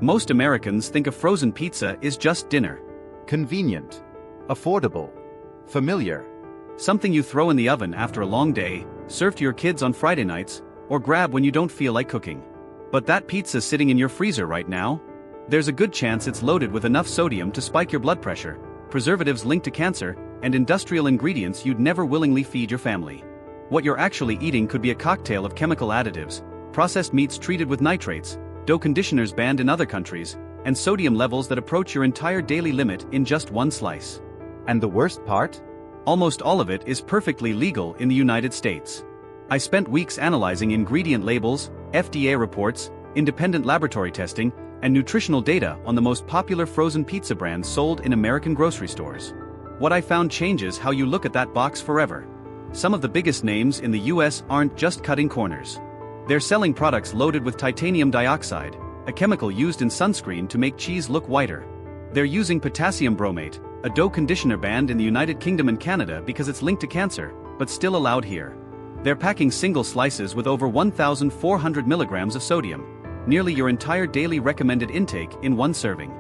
Most Americans think a frozen pizza is just dinner. Convenient. Affordable. Familiar. Something you throw in the oven after a long day, serve to your kids on Friday nights, or grab when you don't feel like cooking. But that pizza sitting in your freezer right now? There's a good chance it's loaded with enough sodium to spike your blood pressure, preservatives linked to cancer, and industrial ingredients you'd never willingly feed your family. What you're actually eating could be a cocktail of chemical additives, processed meats treated with nitrates, dough conditioners banned in other countries, and sodium levels that approach your entire daily limit in just one slice. And the worst part? Almost all of it is perfectly legal in the United States. I spent weeks analyzing ingredient labels, FDA reports, independent laboratory testing, and nutritional data on the most popular frozen pizza brands sold in American grocery stores. What I found changes how you look at that box forever. Some of the biggest names in the US aren't just cutting corners. They're selling products loaded with titanium dioxide, a chemical used in sunscreen to make cheese look whiter. They're using potassium bromate, a dough conditioner banned in the United Kingdom and Canada because it's linked to cancer, but still allowed here. They're packing single slices with over 1,400 milligrams of sodium, nearly your entire daily recommended intake in one serving.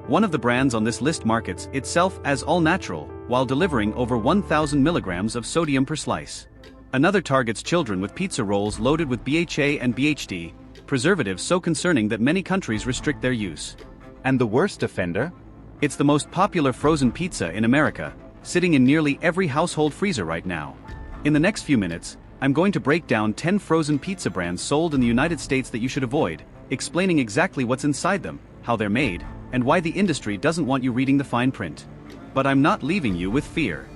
One of the brands on this list markets itself as all-natural, while delivering over 1,000 milligrams of sodium per slice. Another targets children with pizza rolls loaded with BHA and BHD, preservatives so concerning that many countries restrict their use. And the worst offender? It's the most popular frozen pizza in America, sitting in nearly every household freezer right now. In the next few minutes, I'm going to break down 10 frozen pizza brands sold in the United States that you should avoid, explaining exactly what's inside them, how they're made, and why the industry doesn't want you reading the fine print. But I'm not leaving you with fear.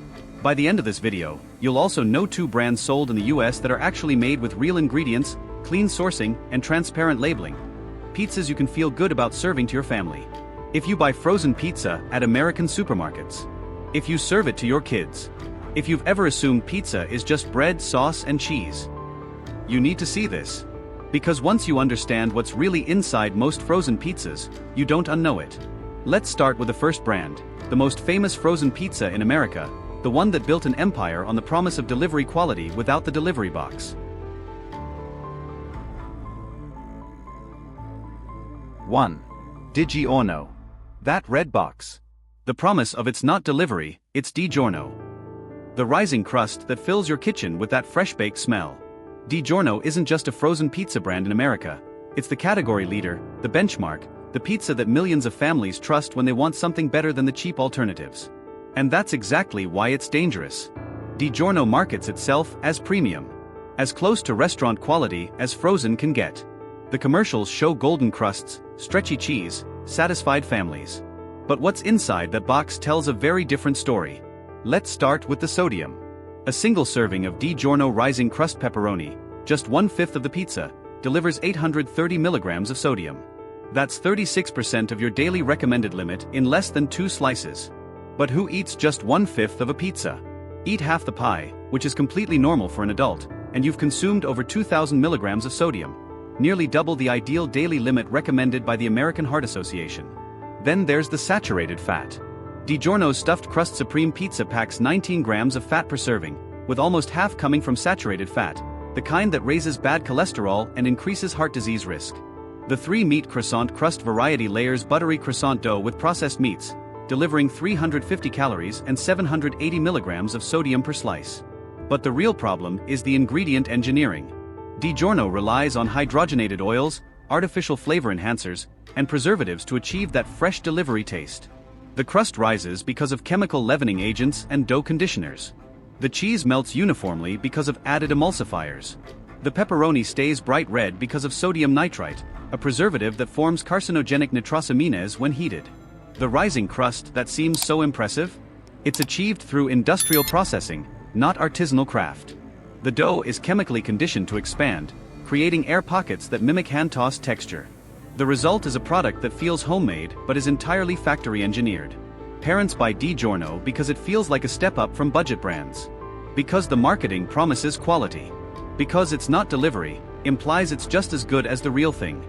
By the end of this video, you'll also know 2 brands sold in the US that are actually made with real ingredients, clean sourcing, and transparent labeling. Pizzas you can feel good about serving to your family. If you buy frozen pizza at American supermarkets. If you serve it to your kids. If you've ever assumed pizza is just bread, sauce, and cheese. You need to see this. Because once you understand what's really inside most frozen pizzas, you don't unknow it. Let's start with the first brand, the most famous frozen pizza in America, the one that built an empire on the promise of delivery quality without the delivery box. 1. DiGiorno. That red box. The promise of it's not delivery, it's DiGiorno. The rising crust that fills your kitchen with that fresh-baked smell. DiGiorno isn't just a frozen pizza brand in America, it's the category leader, the benchmark, the pizza that millions of families trust when they want something better than the cheap alternatives. And that's exactly why it's dangerous. DiGiorno markets itself as premium. As close to restaurant quality as frozen can get. The commercials show golden crusts, stretchy cheese, satisfied families. But what's inside that box tells a very different story. Let's start with the sodium. A single serving of DiGiorno rising crust pepperoni, just 1/5 of the pizza, delivers 830 milligrams of sodium. That's 36% of your daily recommended limit in less than 2 slices. But who eats just 1/5 of a pizza? Eat half the pie, which is completely normal for an adult, and you've consumed over 2,000 milligrams of sodium, nearly double the ideal daily limit recommended by the American Heart Association. Then there's the saturated fat. DiGiorno's stuffed crust supreme pizza packs 19 grams of fat per serving, with almost half coming from saturated fat, the kind that raises bad cholesterol and increases heart disease risk. The 3-meat croissant crust variety layers buttery croissant dough with processed meats, delivering 350 calories and 780 milligrams of sodium per slice. But the real problem is the ingredient engineering. DiGiorno relies on hydrogenated oils, artificial flavor enhancers, and preservatives to achieve that fresh delivery taste. The crust rises because of chemical leavening agents and dough conditioners. The cheese melts uniformly because of added emulsifiers. The pepperoni stays bright red because of sodium nitrite, a preservative that forms carcinogenic nitrosamines when heated. The rising crust that seems so impressive? It's achieved through industrial processing, not artisanal craft. The dough is chemically conditioned to expand, creating air pockets that mimic hand-tossed texture. The result is a product that feels homemade but is entirely factory engineered. Parents buy DiGiorno because it feels like a step up from budget brands. Because the marketing promises quality. Because it's not delivery, implies it's just as good as the real thing.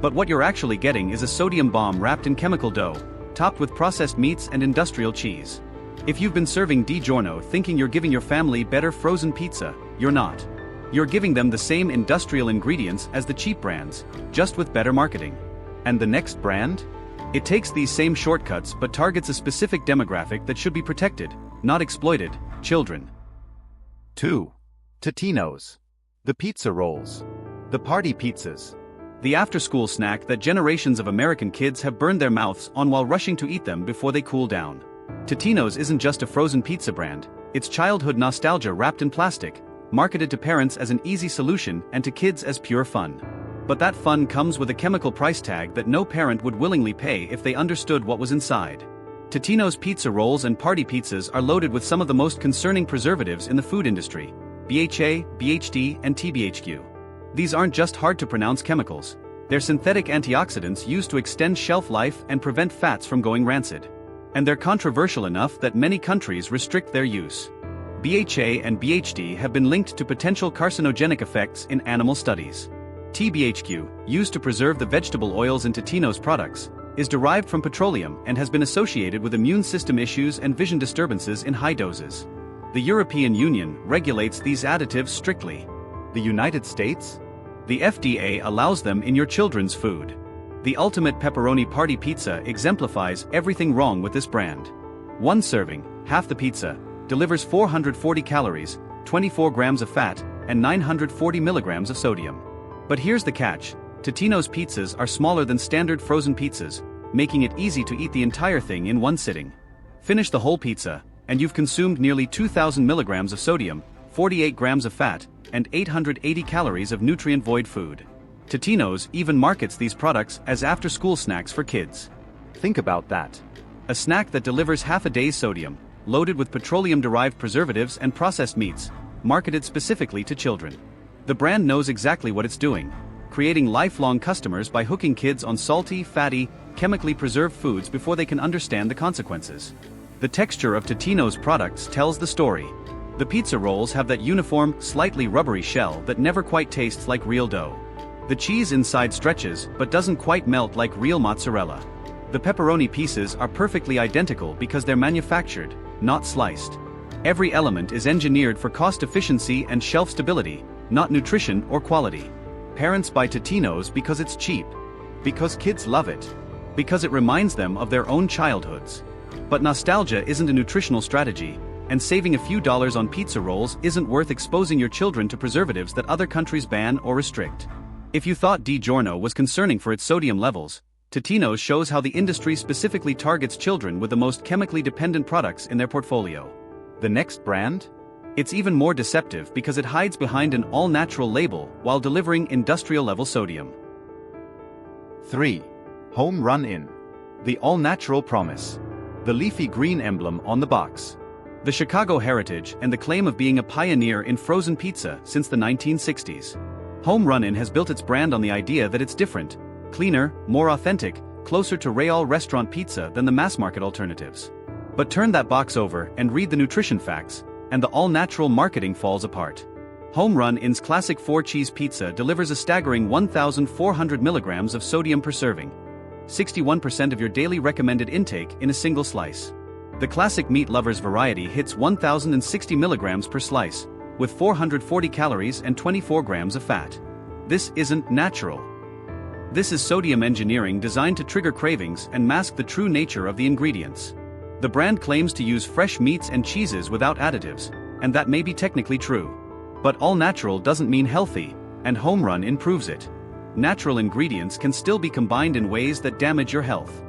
But what you're actually getting is a sodium bomb wrapped in chemical dough, topped with processed meats and industrial cheese. If you've been serving DiGiorno thinking you're giving your family better frozen pizza, you're not. You're giving them the same industrial ingredients as the cheap brands, just with better marketing. And the next brand? It takes these same shortcuts but targets a specific demographic that should be protected, not exploited: children. 2. Totino's. The pizza rolls. The party pizzas. The after-school snack that generations of American kids have burned their mouths on while rushing to eat them before they cool down. Totino's isn't just a frozen pizza brand, it's childhood nostalgia wrapped in plastic, marketed to parents as an easy solution and to kids as pure fun. But that fun comes with a chemical price tag that no parent would willingly pay if they understood what was inside. Totino's pizza rolls and party pizzas are loaded with some of the most concerning preservatives in the food industry: BHA, BHD, and TBHQ. These aren't just hard-to-pronounce chemicals, they're synthetic antioxidants used to extend shelf life and prevent fats from going rancid. And they're controversial enough that many countries restrict their use. BHA and BHD have been linked to potential carcinogenic effects in animal studies. TBHQ, used to preserve the vegetable oils in Totino's products, is derived from petroleum and has been associated with immune system issues and vision disturbances in high doses. The European Union regulates these additives strictly. The United States? The FDA allows them in your children's food. The ultimate pepperoni party pizza exemplifies everything wrong with this brand. One serving, half the pizza, delivers 440 calories, 24 grams of fat, and 940 milligrams of sodium. But here's the catch: Totino's pizzas are smaller than standard frozen pizzas, making it easy to eat the entire thing in one sitting. Finish the whole pizza, and you've consumed nearly 2,000 milligrams of sodium, 48 grams of fat, and 880 calories of nutrient-void food. Totino's even markets these products as after-school snacks for kids. Think about that. A snack that delivers half a day's sodium, loaded with petroleum-derived preservatives and processed meats, marketed specifically to children. The brand knows exactly what it's doing, creating lifelong customers by hooking kids on salty, fatty, chemically preserved foods before they can understand the consequences. The texture of Totino's products tells the story. The pizza rolls have that uniform, slightly rubbery shell that never quite tastes like real dough. The cheese inside stretches but doesn't quite melt like real mozzarella. The pepperoni pieces are perfectly identical because they're manufactured, not sliced. Every element is engineered for cost efficiency and shelf stability, not nutrition or quality. Parents buy Totino's because it's cheap. Because kids love it. Because it reminds them of their own childhoods. But nostalgia isn't a nutritional strategy, and saving a few dollars on pizza rolls isn't worth exposing your children to preservatives that other countries ban or restrict. If you thought DiGiorno was concerning for its sodium levels, Totino's shows how the industry specifically targets children with the most chemically dependent products in their portfolio. The next brand? It's even more deceptive because it hides behind an all-natural label while delivering industrial-level sodium. 3. Home Run In. The all-natural promise. The leafy green emblem on the box. The Chicago heritage and the claim of being a pioneer in frozen pizza since the 1960s. Home Run In has built its brand on the idea that it's different, cleaner, more authentic, closer to Real restaurant pizza than the mass-market alternatives. But turn that box over and read the nutrition facts, and the all-natural marketing falls apart. Home Run In's classic 4-cheese pizza delivers a staggering 1,400 milligrams of sodium per serving, 61% of your daily recommended intake in a single slice. The classic meat lovers variety hits 1,060 milligrams per slice, with 440 calories and 24 grams of fat. This isn't natural. This is sodium engineering designed to trigger cravings and mask the true nature of the ingredients. The brand claims to use fresh meats and cheeses without additives, and that may be technically true. But all natural doesn't mean healthy, and Home Run improves it. Natural ingredients can still be combined in ways that damage your health.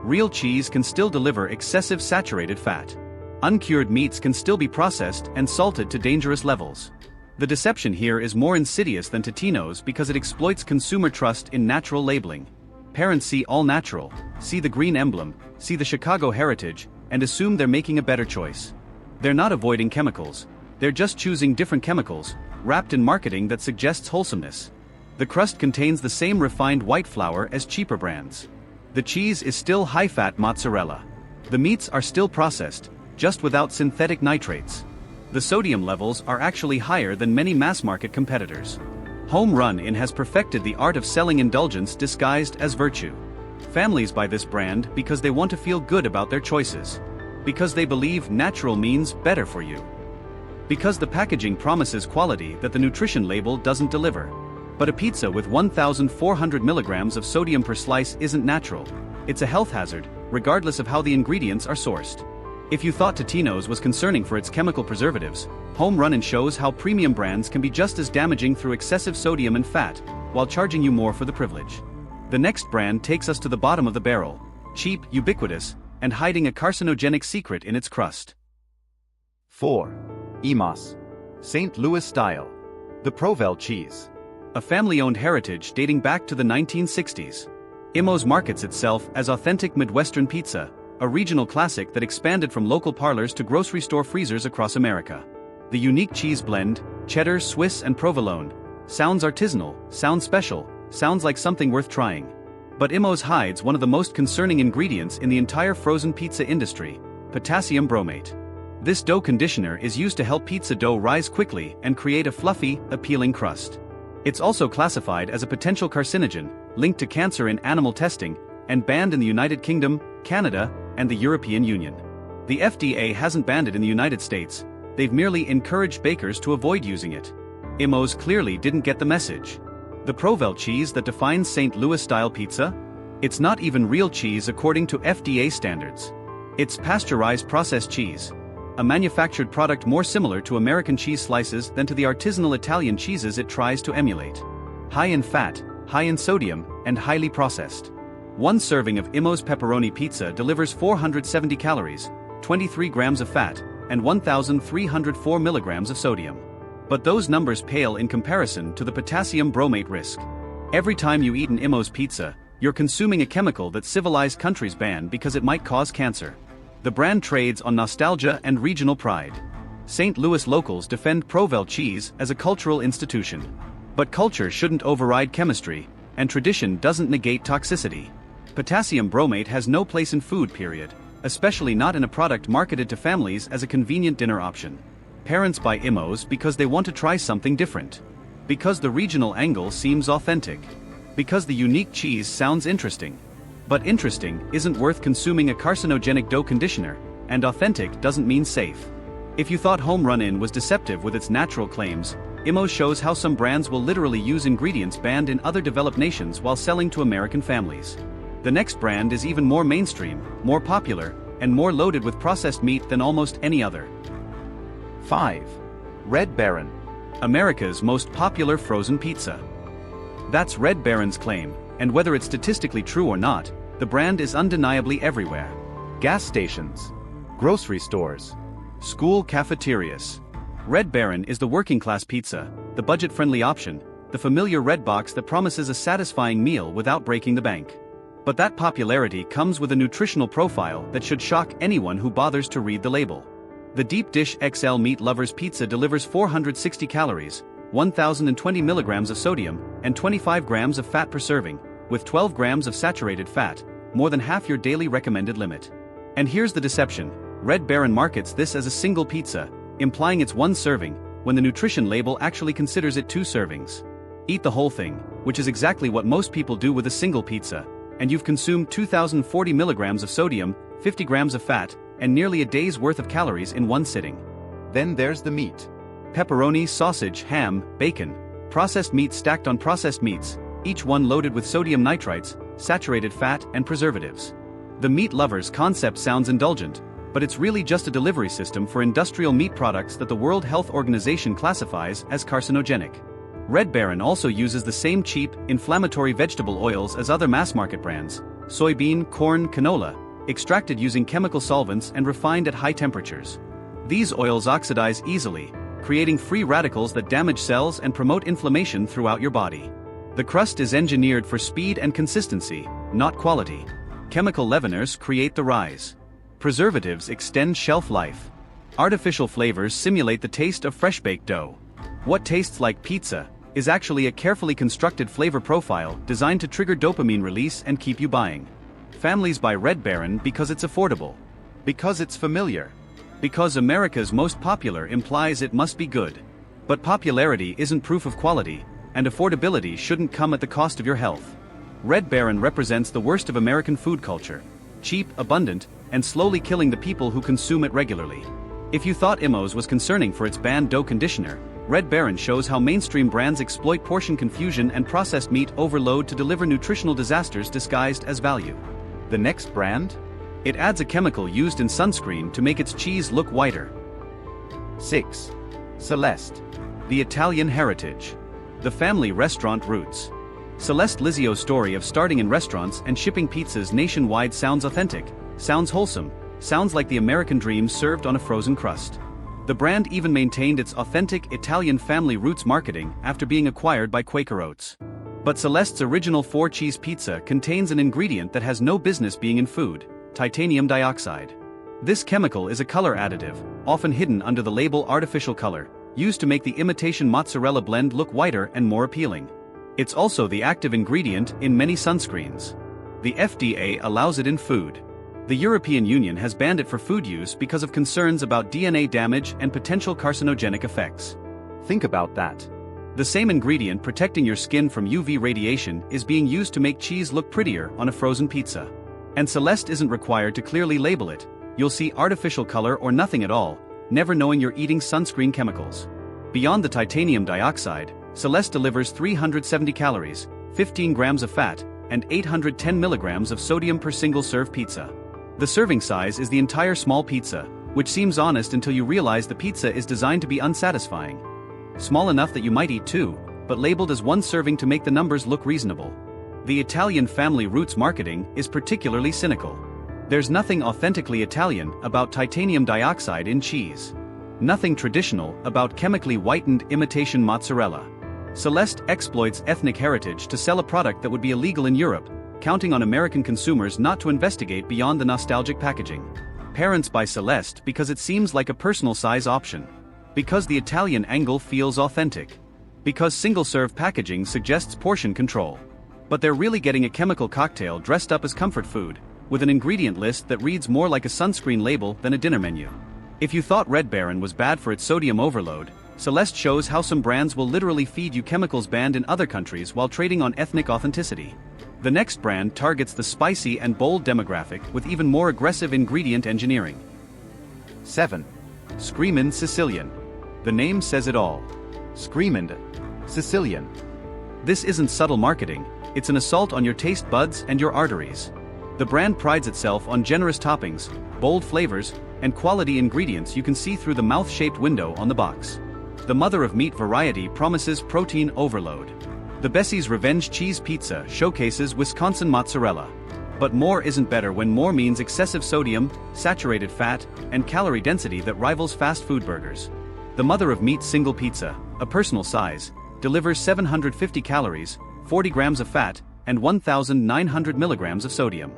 Real cheese can still deliver excessive saturated fat. Uncured meats can still be processed and salted to dangerous levels. The deception here is more insidious than Totino's because it exploits consumer trust in natural labeling. Parents see all natural, see the green emblem, see the Chicago heritage, and assume they're making a better choice. They're not avoiding chemicals, they're just choosing different chemicals, wrapped in marketing that suggests wholesomeness. The crust contains the same refined white flour as cheaper brands. The cheese is still high-fat mozzarella. The meats are still processed, just without synthetic nitrates. The sodium levels are actually higher than many mass-market competitors. Home Run In has perfected the art of selling indulgence disguised as virtue. Families buy this brand because they want to feel good about their choices. Because they believe natural means better for you. Because the packaging promises quality that the nutrition label doesn't deliver. But a pizza with 1,400 milligrams of sodium per slice isn't natural. It's a health hazard, regardless of how the ingredients are sourced. If you thought Totino's was concerning for its chemical preservatives, Home Run In shows how premium brands can be just as damaging through excessive sodium and fat, while charging you more for the privilege. The next brand takes us to the bottom of the barrel, cheap, ubiquitous, and hiding a carcinogenic secret in its crust. 4. Emos. St. Louis style. The Provel cheese. A family-owned heritage dating back to the 1960s. Imo's markets itself as authentic Midwestern pizza, a regional classic that expanded from local parlors to grocery store freezers across America. The unique cheese blend, cheddar, Swiss and provolone, sounds artisanal, sounds special, sounds like something worth trying. But Imo's hides one of the most concerning ingredients in the entire frozen pizza industry, potassium bromate. This dough conditioner is used to help pizza dough rise quickly and create a fluffy, appealing crust. It's also classified as a potential carcinogen, linked to cancer in animal testing, and banned in the United Kingdom, Canada, and the European Union. The FDA hasn't banned it in the United States, they've merely encouraged bakers to avoid using it. Imo's clearly didn't get the message. The Provel cheese that defines St. Louis-style pizza? It's not even real cheese according to FDA standards. It's pasteurized processed cheese, a manufactured product more similar to American cheese slices than to the artisanal Italian cheeses it tries to emulate. High in fat, high in sodium, and highly processed. One serving of Imo's pepperoni pizza delivers 470 calories, 23 grams of fat, and 1,304 milligrams of sodium. But those numbers pale in comparison to the potassium bromate risk. Every time you eat an Imo's pizza, you're consuming a chemical that civilized countries ban because it might cause cancer. The brand trades on nostalgia and regional pride. St. Louis locals defend Provel cheese as a cultural institution. But culture shouldn't override chemistry, and tradition doesn't negate toxicity. Potassium bromate has no place in food, period, especially not in a product marketed to families as a convenient dinner option. Parents buy Imo's because they want to try something different. Because the regional angle seems authentic. Because the unique cheese sounds interesting. But interesting isn't worth consuming a carcinogenic dough conditioner, and authentic doesn't mean safe. If you thought Home Run In was deceptive with its natural claims, Imo shows how some brands will literally use ingredients banned in other developed nations while selling to American families. The next brand is even more mainstream, more popular, and more loaded with processed meat than almost any other. 5. Red Baron. America's most popular frozen pizza. That's Red Baron's claim, and whether it's statistically true or not, the brand is undeniably everywhere. Gas stations. Grocery stores. School cafeterias. Red Baron is the working-class pizza, the budget-friendly option, the familiar red box that promises a satisfying meal without breaking the bank. But that popularity comes with a nutritional profile that should shock anyone who bothers to read the label. The Deep Dish XL Meat Lovers Pizza delivers 460 calories, 1,020 milligrams of sodium, and 25 grams of fat per serving, with 12 grams of saturated fat, more than half your daily recommended limit. And here's the deception: Red Baron markets this as a single pizza, implying it's one serving, when the nutrition label actually considers it 2 servings. Eat the whole thing, which is exactly what most people do with a single pizza, and you've consumed 2,040 milligrams of sodium, 50 grams of fat, and nearly a day's worth of calories in one sitting. Then there's the meat. Pepperoni, sausage, ham, bacon, processed meats stacked on processed meats, each one loaded with sodium nitrites, saturated fat, and preservatives. The meat lovers concept sounds indulgent, but it's really just a delivery system for industrial meat products that the World Health Organization classifies as carcinogenic. Red Baron also uses the same cheap, inflammatory vegetable oils as other mass-market brands: soybean, corn, canola, extracted using chemical solvents and refined at high temperatures. These oils oxidize easily, creating free radicals that damage cells and promote inflammation throughout your body. The crust is engineered for speed and consistency, not quality. Chemical leaveners create the rise. Preservatives extend shelf life. Artificial flavors simulate the taste of fresh-baked dough. What tastes like pizza is actually a carefully constructed flavor profile designed to trigger dopamine release and keep you buying. Families buy Red Baron because it's affordable. Because it's familiar. Because America's most popular implies it must be good. But popularity isn't proof of quality, and affordability shouldn't come at the cost of your health. Red Baron represents the worst of American food culture: cheap, abundant, and slowly killing the people who consume it regularly. If you thought Imo's was concerning for its banned dough conditioner, Red Baron shows how mainstream brands exploit portion confusion and processed meat overload to deliver nutritional disasters disguised as value. The next brand? It adds a chemical used in sunscreen to make its cheese look whiter. 6. Celeste. The Italian heritage. The family restaurant roots. Celeste Lizio's story of starting in restaurants and shipping pizzas nationwide sounds authentic, sounds wholesome, sounds like the American dream served on a frozen crust. The brand even maintained its authentic Italian family roots marketing after being acquired by Quaker Oats. But Celeste's original 4-cheese pizza contains an ingredient that has no business being in food: titanium dioxide. This chemical is a color additive, often hidden under the label artificial color, used to make the imitation mozzarella blend look whiter and more appealing. It's also the active ingredient in many sunscreens. The FDA allows it in food. The European Union has banned it for food use because of concerns about DNA damage and potential carcinogenic effects. Think about that. The same ingredient protecting your skin from UV radiation is being used to make cheese look prettier on a frozen pizza. And Celeste isn't required to clearly label it. You'll see artificial color or nothing at all, never knowing you're eating sunscreen chemicals. Beyond the titanium dioxide, Celeste delivers 370 calories, 15 grams of fat, and 810 milligrams of sodium per single-serve pizza. The serving size is the entire small pizza, which seems honest until you realize the pizza is designed to be unsatisfying. Small enough that you might eat two, but labeled as one serving to make the numbers look reasonable. The Italian family roots marketing is particularly cynical. There's nothing authentically Italian about titanium dioxide in cheese. Nothing traditional about chemically whitened imitation mozzarella. Celeste exploits ethnic heritage to sell a product that would be illegal in Europe, counting on American consumers not to investigate beyond the nostalgic packaging. Parents buy Celeste because it seems like a personal size option. Because the Italian angle feels authentic. Because single-serve packaging suggests portion control. But they're really getting a chemical cocktail dressed up as comfort food, with an ingredient list that reads more like a sunscreen label than a dinner menu. If you thought Red Baron was bad for its sodium overload, Celeste shows how some brands will literally feed you chemicals banned in other countries while trading on ethnic authenticity. The next brand targets the spicy and bold demographic with even more aggressive ingredient engineering. 7. Screamin' Sicilian. The name says it all. Screamin' Sicilian. This isn't subtle marketing, it's an assault on your taste buds and your arteries. The brand prides itself on generous toppings, bold flavors, and quality ingredients you can see through the mouth-shaped window on the box. The mother of meat variety promises protein overload. The Bessie's Revenge Cheese Pizza showcases Wisconsin mozzarella. But more isn't better when more means excessive sodium, saturated fat, and calorie density that rivals fast food burgers. The Mother of Meat Single Pizza, a personal size, delivers 750 calories, 40 grams of fat, and 1,900 milligrams of sodium.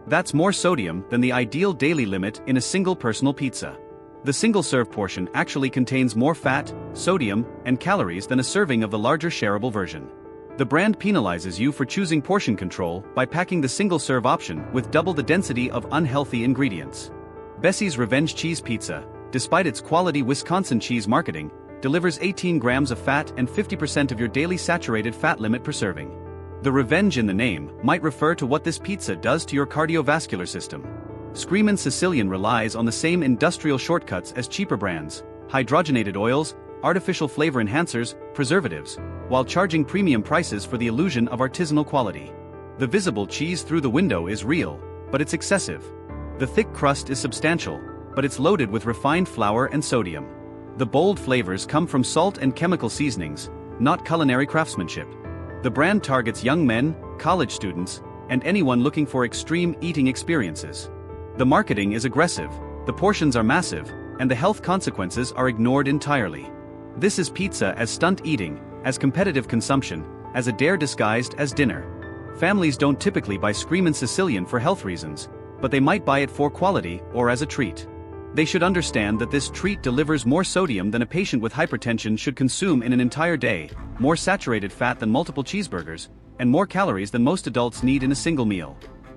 That's more sodium than the ideal daily limit in a single personal pizza. The single-serve portion actually contains more fat, sodium, and calories than a serving of the larger shareable version. The brand penalizes you for choosing portion control by packing the single-serve option with double the density of unhealthy ingredients. Bessie's Revenge Cheese Pizza, despite its quality Wisconsin cheese marketing, delivers 18 grams of fat and 50% of your daily saturated fat limit per serving. The revenge in the name might refer to what this pizza does to your cardiovascular system. Screamin' Sicilian relies on the same industrial shortcuts as cheaper brands: hydrogenated oils, artificial flavor enhancers, preservatives, while charging premium prices for the illusion of artisanal quality. The visible cheese through the window is real, but it's excessive. The thick crust is substantial, but it's loaded with refined flour and sodium. The bold flavors come from salt and chemical seasonings, not culinary craftsmanship. The brand targets young men, college students, and anyone looking for extreme eating experiences. The marketing is aggressive, the portions are massive, and the health consequences are ignored entirely. This is pizza as stunt eating, as competitive consumption, as a dare disguised as dinner. Families don't typically buy Screamin' Sicilian for health reasons, but they might buy it for quality or as a treat. They should understand that this treat delivers more sodium than a patient with hypertension should consume in an entire day, more saturated fat than multiple cheeseburgers, and more calories than most adults need in a single meal.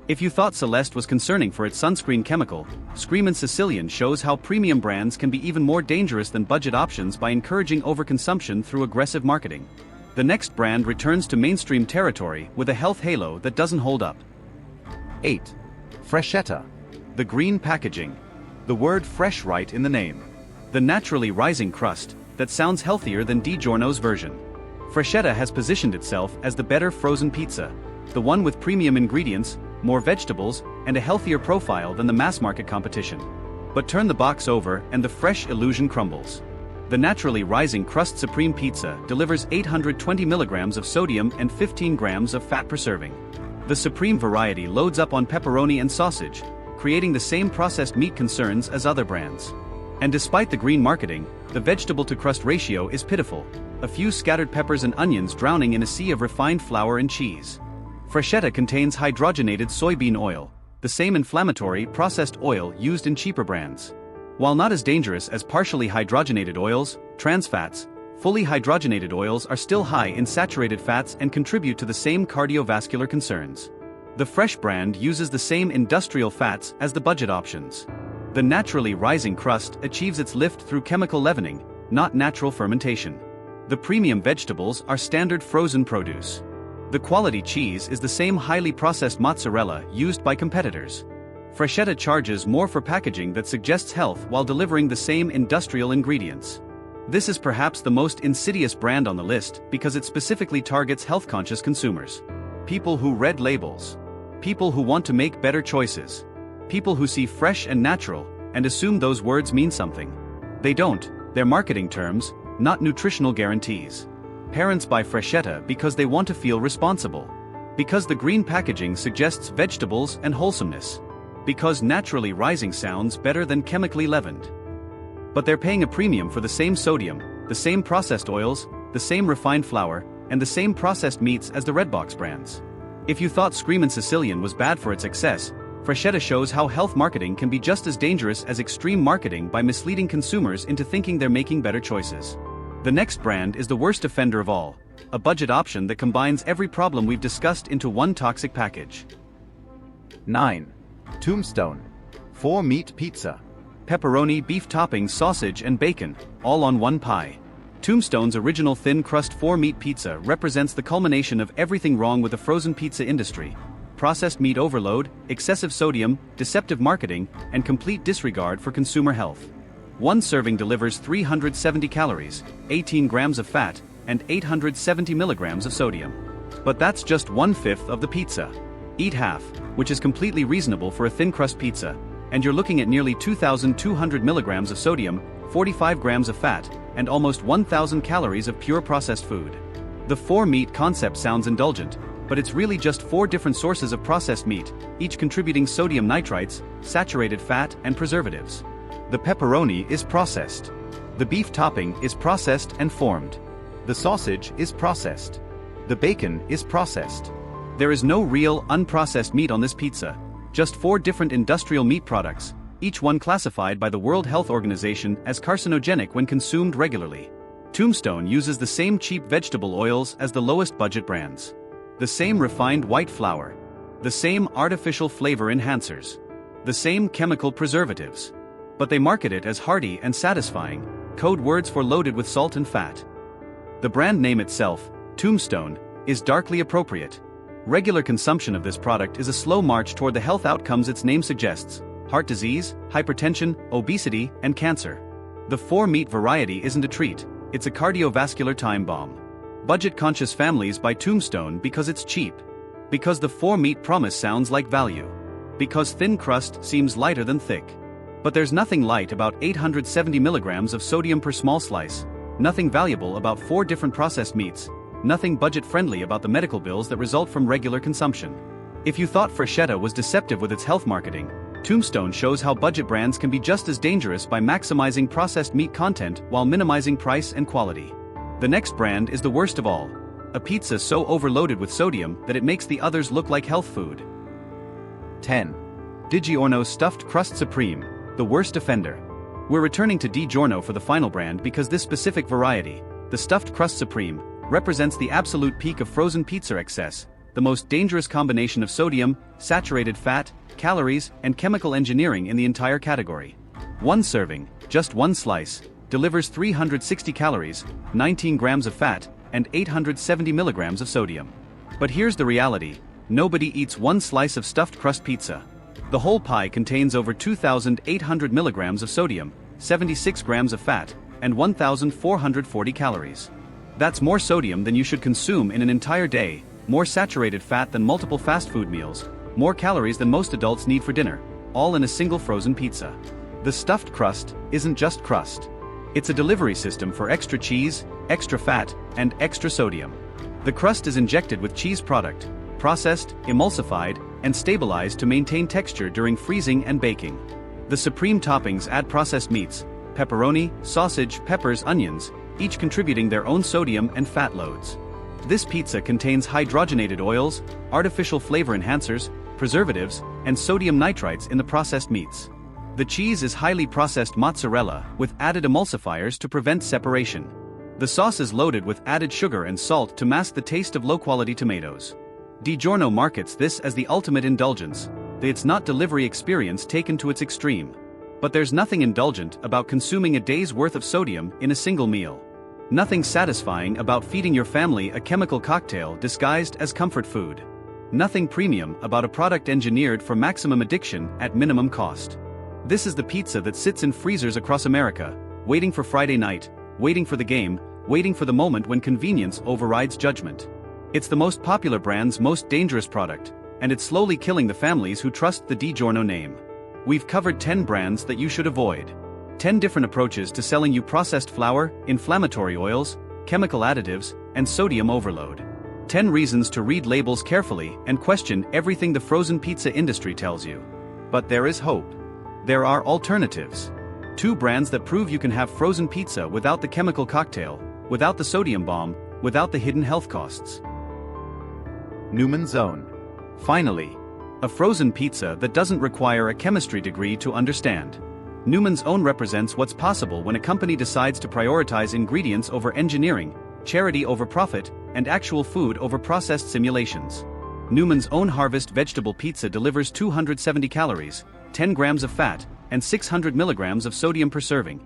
If you thought Celeste was concerning for its sunscreen chemical, Screamin' Sicilian shows how premium brands can be even more dangerous than budget options by encouraging overconsumption through aggressive marketing. The next brand returns to mainstream territory with a health halo that doesn't hold up. 8. Freshetta. The green packaging. The word fresh right in the name. The naturally rising crust, that sounds healthier than DiGiorno's version. Freschetta has positioned itself as the better frozen pizza, the one with premium ingredients, more vegetables, and a healthier profile than the mass-market competition. But turn the box over and the fresh illusion crumbles. The naturally rising crust supreme pizza delivers 820 milligrams of sodium and 15 grams of fat per serving. The supreme variety loads up on pepperoni and sausage, creating the same processed meat concerns as other brands. And despite the green marketing, the vegetable-to-crust ratio is pitiful, a few scattered peppers and onions drowning in a sea of refined flour and cheese. Freschetta contains hydrogenated soybean oil, the same inflammatory processed oil used in cheaper brands. While not as dangerous as partially hydrogenated oils, trans fats, fully hydrogenated oils are still high in saturated fats and contribute to the same cardiovascular concerns. The Fresh brand uses the same industrial fats as the budget options. The naturally rising crust achieves its lift through chemical leavening, not natural fermentation. The premium vegetables are standard frozen produce. The quality cheese is the same highly processed mozzarella used by competitors. Freschetta charges more for packaging that suggests health while delivering the same industrial ingredients. This is perhaps the most insidious brand on the list because it specifically targets health-conscious consumers. People who read labels. People who want to make better choices. People who see fresh and natural and assume those words mean something. They don't, they're marketing terms, not nutritional guarantees. Parents buy Freschetta because they want to feel responsible. Because the green packaging suggests vegetables and wholesomeness. Because naturally rising sounds better than chemically leavened. But they're paying a premium for the same sodium, the same processed oils, the same refined flour, and the same processed meats as the Redbox brands. If you thought Screamin' Sicilian was bad for its excess, Freschetta shows how health marketing can be just as dangerous as extreme marketing by misleading consumers into thinking they're making better choices. The next brand is the worst offender of all, a budget option that combines every problem we've discussed into one toxic package. 9. Tombstone. 4-meat pizza. Pepperoni, beef toppings, sausage, and bacon, all on one pie. Tombstone's original thin crust 4-meat pizza represents the culmination of everything wrong with the frozen pizza industry: processed meat overload, excessive sodium, deceptive marketing, and complete disregard for consumer health. One serving delivers 370 calories, 18 grams of fat, and 870 milligrams of sodium. But that's just 1/5 of the pizza. Eat half, which is completely reasonable for a thin crust pizza, and you're looking at nearly 2,200 milligrams of sodium, 45 grams of fat, and almost 1,000 calories of pure processed food. The 4-meat concept sounds indulgent, but it's really just 4 different sources of processed meat, each contributing sodium nitrites, saturated fat, and preservatives. The pepperoni is processed. The beef topping is processed and formed. The sausage is processed. The bacon is processed. There is no real, unprocessed meat on this pizza, just 4 different industrial meat products, each one classified by the World Health Organization as carcinogenic when consumed regularly. Tombstone uses the same cheap vegetable oils as the lowest budget brands. The same refined white flour. The same artificial flavor enhancers. The same chemical preservatives. But they market it as hearty and satisfying, code words for loaded with salt and fat. The brand name itself, Tombstone, is darkly appropriate. Regular consumption of this product is a slow march toward the health outcomes its name suggests: heart disease, hypertension, obesity, and cancer. The 4-meat variety isn't a treat, it's a cardiovascular time bomb. Budget-conscious families buy Tombstone because it's cheap. Because the 4-meat promise sounds like value. Because thin crust seems lighter than thick. But there's nothing light about 870 milligrams of sodium per small slice, nothing valuable about 4 different processed meats, nothing budget-friendly about the medical bills that result from regular consumption. If you thought Freschetta was deceptive with its health marketing, Tombstone shows how budget brands can be just as dangerous by maximizing processed meat content while minimizing price and quality. The next brand is the worst of all, a pizza so overloaded with sodium that it makes the others look like health food. 10. DiGiorno Stuffed Crust Supreme, the worst offender. We're returning to DiGiorno for the final brand because this specific variety, the Stuffed Crust Supreme, represents the absolute peak of frozen pizza excess, the most dangerous combination of sodium, saturated fat, calories, and chemical engineering in the entire category. One serving, just one slice, delivers 360 calories, 19 grams of fat, and 870 milligrams of sodium. But here's the reality: nobody eats one slice of stuffed crust pizza. The whole pie contains over 2,800 milligrams of sodium, 76 grams of fat, and 1,440 calories. That's more sodium than you should consume in an entire day, more saturated fat than multiple fast food meals, more calories than most adults need for dinner, all in a single frozen pizza. The stuffed crust isn't just crust. It's a delivery system for extra cheese, extra fat, and extra sodium. The crust is injected with cheese product, processed, emulsified, and stabilized to maintain texture during freezing and baking. The supreme toppings add processed meats, pepperoni, sausage, peppers, onions, each contributing their own sodium and fat loads. This pizza contains hydrogenated oils, artificial flavor enhancers, preservatives, and sodium nitrites in the processed meats. The cheese is highly processed mozzarella with added emulsifiers to prevent separation. The sauce is loaded with added sugar and salt to mask the taste of low-quality tomatoes. DiGiorno markets this as the ultimate indulgence. It's not delivery experience taken to its extreme. But there's nothing indulgent about consuming a day's worth of sodium in a single meal. Nothing satisfying about feeding your family a chemical cocktail disguised as comfort food. Nothing premium about a product engineered for maximum addiction at minimum cost. This is the pizza that sits in freezers across America, waiting for Friday night, waiting for the game, waiting for the moment when convenience overrides judgment. It's the most popular brand's most dangerous product, and it's slowly killing the families who trust the DiGiorno name. We've covered 10 brands that you should avoid. 10 different approaches to selling you processed flour, inflammatory oils, chemical additives, and sodium overload. 10 reasons to read labels carefully and question everything the frozen pizza industry tells you. But there is hope. There are alternatives. 2 brands that prove you can have frozen pizza without the chemical cocktail, without the sodium bomb, without the hidden health costs. Newman's Own. Finally, a frozen pizza that doesn't require a chemistry degree to understand. Newman's Own represents what's possible when a company decides to prioritize ingredients over engineering, charity over profit, and actual food over processed simulations. Newman's Own Harvest Vegetable Pizza delivers 270 calories, 10 grams of fat, and 600 milligrams of sodium per serving.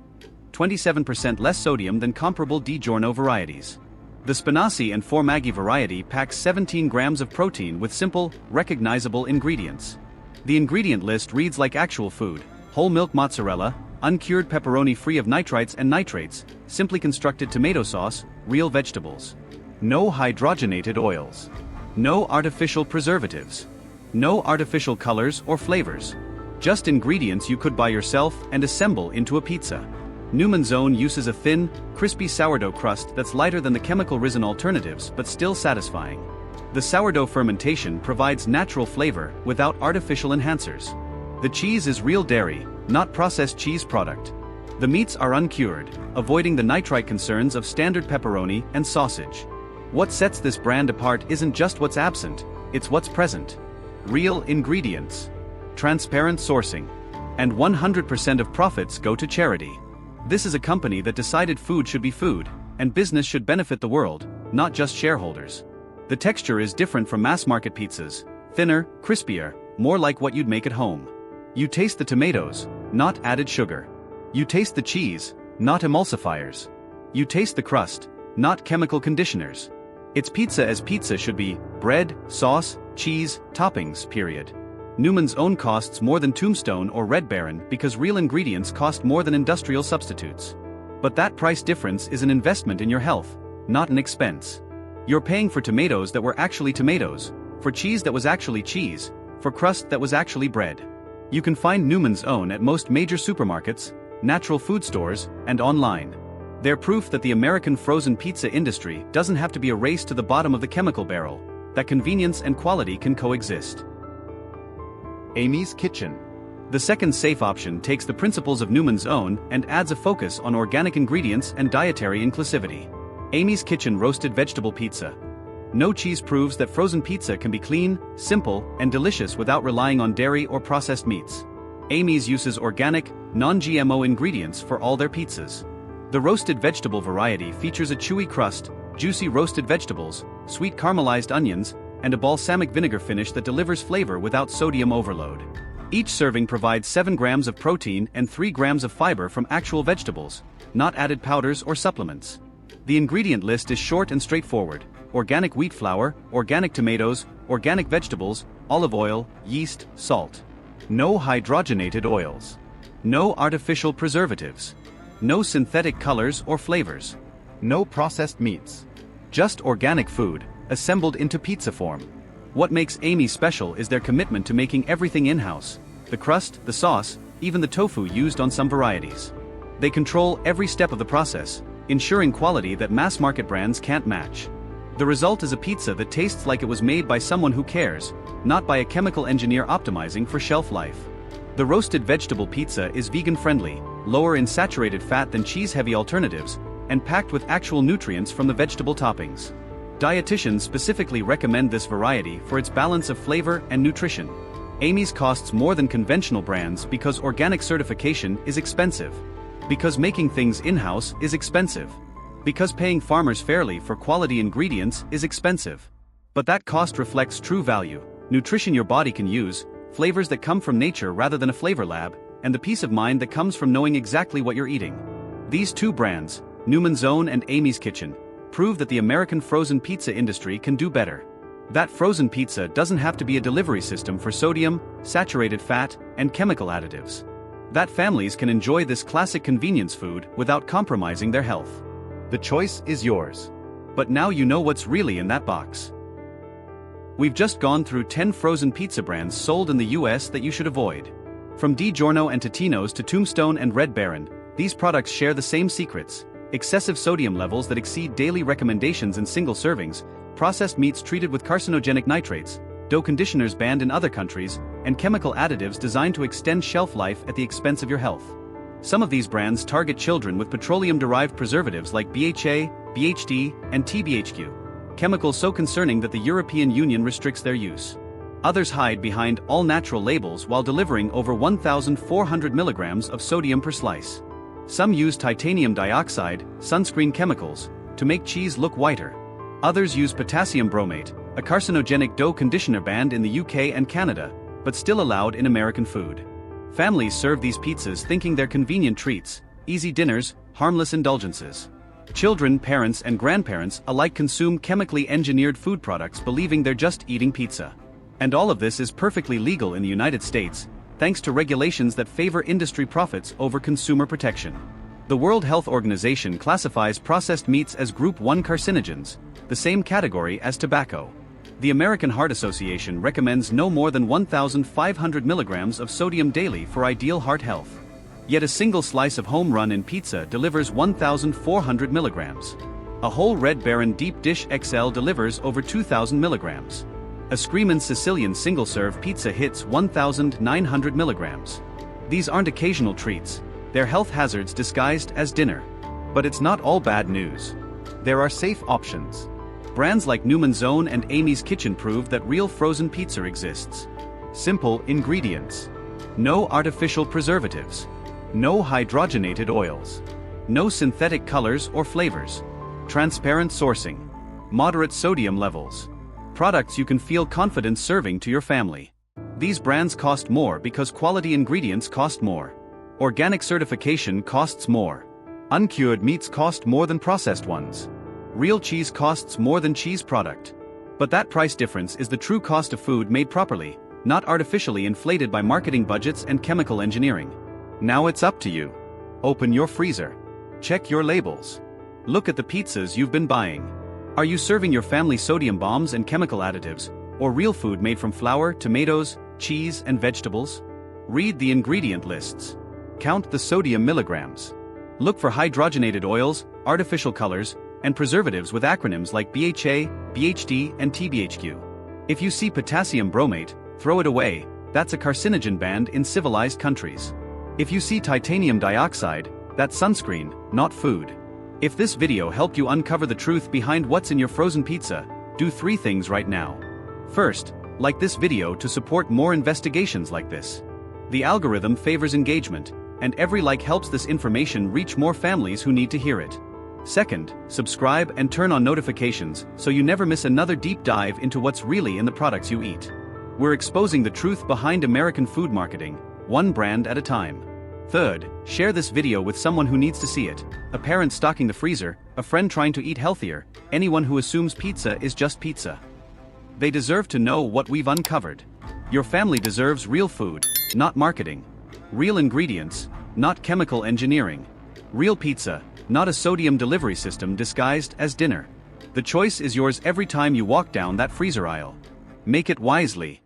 27% less sodium than comparable DiGiorno varieties. The Spinaci and Formaggi variety packs 17 grams of protein with simple, recognizable ingredients. The ingredient list reads like actual food: whole milk mozzarella, uncured pepperoni free of nitrites and nitrates, simply constructed tomato sauce, real vegetables. No hydrogenated oils. No artificial preservatives. No artificial colors or flavors. Just ingredients you could buy yourself and assemble into a pizza. Newman's Own uses a thin, crispy sourdough crust that's lighter than the chemical risen alternatives but still satisfying. The sourdough fermentation provides natural flavor without artificial enhancers. The cheese is real dairy, not processed cheese product. The meats are uncured, avoiding the nitrite concerns of standard pepperoni and sausage. What sets this brand apart isn't just what's absent, it's what's present. Real ingredients. Transparent sourcing. And 100% of profits go to charity. This is a company that decided food should be food, and business should benefit the world, not just shareholders. The texture is different from mass-market pizzas, thinner, crispier, more like what you'd make at home. You taste the tomatoes, not added sugar. You taste the cheese, not emulsifiers. You taste the crust, not chemical conditioners. It's pizza as pizza should be: bread, sauce, cheese, toppings, period. Newman's Own costs more than Tombstone or Red Baron because real ingredients cost more than industrial substitutes. But that price difference is an investment in your health, not an expense. You're paying for tomatoes that were actually tomatoes, for cheese that was actually cheese, for crust that was actually bread. You can find Newman's Own at most major supermarkets, natural food stores, and online. They're proof that the American frozen pizza industry doesn't have to be a race to the bottom of the chemical barrel, that convenience and quality can coexist. Amy's Kitchen. The second safe option takes the principles of Newman's Own and adds a focus on organic ingredients and dietary inclusivity. Amy's Kitchen Roasted Vegetable Pizza. No cheese proves that frozen pizza can be clean, simple, and delicious without relying on dairy or processed meats. Amy's uses organic, non-GMO ingredients for all their pizzas. The roasted vegetable variety features a chewy crust, juicy roasted vegetables, sweet caramelized onions, and a balsamic vinegar finish that delivers flavor without sodium overload. Each serving provides 7 grams of protein and 3 grams of fiber from actual vegetables, not added powders or supplements. The ingredient list is short and straightforward: organic wheat flour, organic tomatoes, organic vegetables, olive oil, yeast, salt. No hydrogenated oils. No artificial preservatives. No synthetic colors or flavors. No processed meats. Just organic food, assembled into pizza form. What makes Amy special is their commitment to making everything in-house. The crust, the sauce, even the tofu used on some varieties. They control every step of the process, ensuring quality that mass-market brands can't match. The result is a pizza that tastes like it was made by someone who cares, not by a chemical engineer optimizing for shelf life. The roasted vegetable pizza is vegan-friendly, lower in saturated fat than cheese-heavy alternatives, and packed with actual nutrients from the vegetable toppings. Dietitians specifically recommend this variety for its balance of flavor and nutrition. Amy's costs more than conventional brands because organic certification is expensive. Because making things in-house is expensive. Because paying farmers fairly for quality ingredients is expensive. But that cost reflects true value, nutrition your body can use, flavors that come from nature rather than a flavor lab, and the peace of mind that comes from knowing exactly what you're eating. These two brands, Newman's Own and Amy's Kitchen, prove that the American frozen pizza industry can do better. That frozen pizza doesn't have to be a delivery system for sodium, saturated fat, and chemical additives. That families can enjoy this classic convenience food without compromising their health. The choice is yours. But now you know what's really in that box. We've just gone through 10 frozen pizza brands sold in the US that you should avoid. From DiGiorno and Totino's to Tombstone and Red Baron, these products share the same secrets: excessive sodium levels that exceed daily recommendations in single servings, processed meats treated with carcinogenic nitrates, dough conditioners banned in other countries, and chemical additives designed to extend shelf life at the expense of your health. Some of these brands target children with petroleum-derived preservatives like BHA, BHD, and TBHQ, chemicals so concerning that the European Union restricts their use. Others hide behind all-natural labels while delivering over 1,400 milligrams of sodium per slice. Some use titanium dioxide, sunscreen chemicals, to make cheese look whiter. Others use potassium bromate, a carcinogenic dough conditioner banned in the UK and Canada, but still allowed in American food. Families serve these pizzas thinking they're convenient treats, easy dinners, harmless indulgences. Children, parents, and grandparents alike consume chemically engineered food products believing they're just eating pizza. And all of this is perfectly legal in the United States, thanks to regulations that favor industry profits over consumer protection. The World Health Organization classifies processed meats as Group 1 carcinogens, the same category as tobacco. The American Heart Association recommends no more than 1,500 milligrams of sodium daily for ideal heart health. Yet a single slice of home run-in pizza delivers 1,400 milligrams. A whole Red Baron Deep Dish XL delivers over 2,000 milligrams. A Screamin' Sicilian single-serve pizza hits 1,900 milligrams. These aren't occasional treats, they're health hazards disguised as dinner. But it's not all bad news. There are safe options. Brands like Newman's Own and Amy's Kitchen prove that real frozen pizza exists. Simple ingredients. No artificial preservatives. No hydrogenated oils. No synthetic colors or flavors. Transparent sourcing. Moderate sodium levels. Products you can feel confident serving to your family. These brands cost more because quality ingredients cost more. Organic certification costs more. Uncured meats cost more than processed ones. Real cheese costs more than cheese product. But that price difference is the true cost of food made properly, not artificially inflated by marketing budgets and chemical engineering. Now it's up to you. Open your freezer. Check your labels. Look at the pizzas you've been buying. Are you serving your family sodium bombs and chemical additives, or real food made from flour, tomatoes, cheese, and vegetables? Read the ingredient lists. Count the sodium milligrams. Look for hydrogenated oils, artificial colors, and preservatives with acronyms like BHA, BHD, and TBHQ. If you see potassium bromate, throw it away, that's a carcinogen banned in civilized countries. If you see titanium dioxide, that's sunscreen, not food. If this video helped you uncover the truth behind what's in your frozen pizza, do 3 things right now. First, like this video to support more investigations like this. The algorithm favors engagement, and every like helps this information reach more families who need to hear it. Second, subscribe and turn on notifications so you never miss another deep dive into what's really in the products you eat. We're exposing the truth behind American food marketing, one brand at a time. Third, share this video with someone who needs to see it: a parent stocking the freezer, a friend trying to eat healthier, anyone who assumes pizza is just pizza. They deserve to know what we've uncovered. Your family deserves real food, not marketing. Real ingredients, not chemical engineering. Real pizza, not a sodium delivery system disguised as dinner. The choice is yours every time you walk down that freezer aisle. Make it wisely.